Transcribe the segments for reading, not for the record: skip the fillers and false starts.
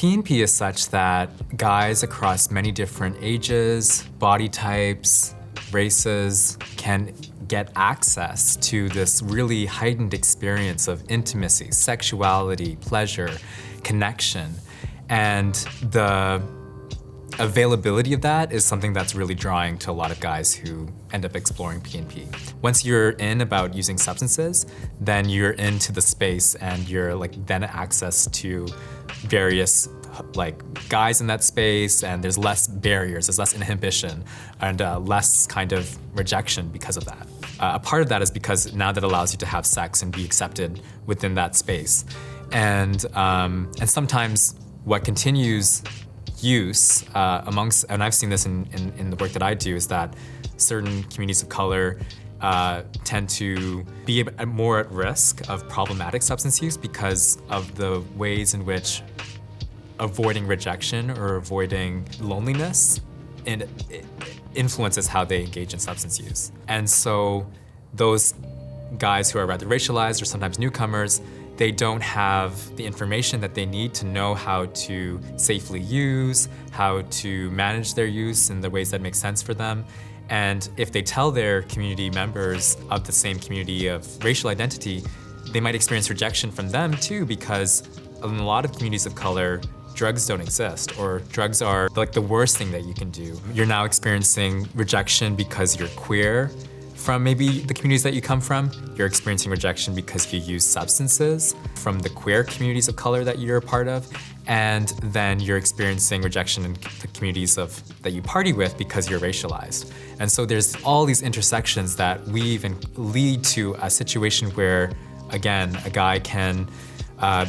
PnP is such that guys across many different ages, body types, races can get access to this really heightened experience of intimacy, sexuality, pleasure, connection. And the availability of that is something that's really drawing to a lot of guys who end up exploring PnP. Once you're in about using substances, then you're into the space and you're then access to various guys in that space, and there's less barriers, there's less inhibition, and less kind of rejection because of that. A part of that is because now that allows you to have sex and be accepted within that space. And sometimes what continues use amongst, and I've seen this in the work that I do, is that certain communities of color tend to be more at risk of problematic substance use because of the ways in which avoiding rejection or avoiding loneliness and it influences how they engage in substance use. And so those guys who are rather racialized or sometimes newcomers, they don't have the information that they need to know how to safely use, how to manage their use in the ways that make sense for them. And if they tell their community members of the same community of racial identity, they might experience rejection from them too, because in a lot of communities of color, drugs don't exist, or drugs are the worst thing that you can do. You're now experiencing rejection because you're queer from maybe the communities that you come from. You're experiencing rejection because you use substances from the queer communities of color that you're a part of. And then you're experiencing rejection in the communities that you party with because you're racialized. And so there's all these intersections that weave and lead to a situation where, again, a guy can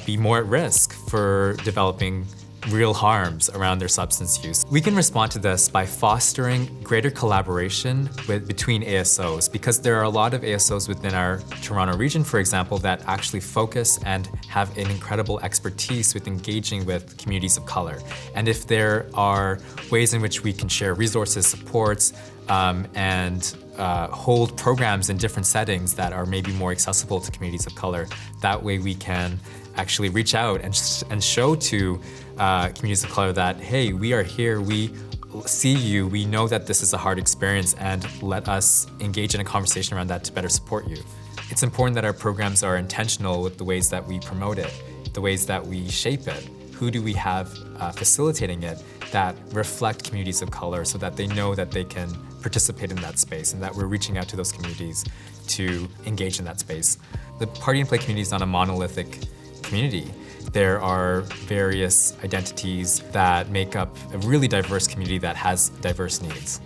be more at risk for developing real harms around their substance use. We can respond to this by fostering greater collaboration between ASOs, because there are a lot of ASOs within our Toronto region, for example, that actually focus and have an incredible expertise with engaging with communities of color. And if there are ways in which we can share resources, supports, and hold programs in different settings that are maybe more accessible to communities of color, that way we can actually reach out and show to communities of color that, hey, we are here, we see you, we know that this is a hard experience, and let us engage in a conversation around that to better support you. It's important that our programs are intentional with the ways that we promote it, the ways that we shape it. Who do we have facilitating it that reflect communities of color so that they know that they can participate in that space and that we're reaching out to those communities to engage in that space. The party and play community is not a monolithic community. There are various identities that make up a really diverse community that has diverse needs.